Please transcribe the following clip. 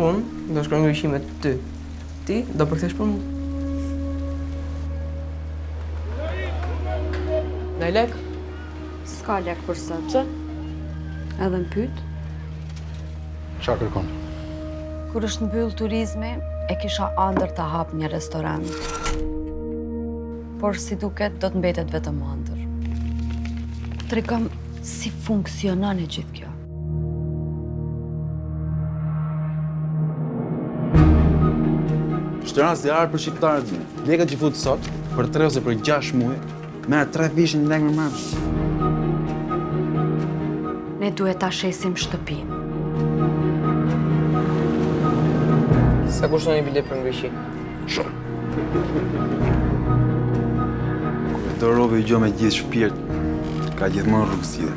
Unë do shkoj ngriqi me ty. Ti do përkthesh për mua. Ndaj lek? S'ka lek për sot. Pse? Edhe në pyt. Qa kërkon? Kur është mbyll turizmi, e kisha ëndër të hap një restoran. Por si duket, do të mbetet vetëm ëndër. Tregom si funksionon e gjithë kjo. Shtëran zjarë për shqiptarët me. Lekët që futë sot, për 3 ose për 6 muaj, merë 3 vishin në lengë më marrë. Ne duhet ta shesim shtëpinë. Sa kushton një bilet për ngriqi? Shumë. Këto robe i gjo me gjithë shpirt, ka gjithmonë rrugësire.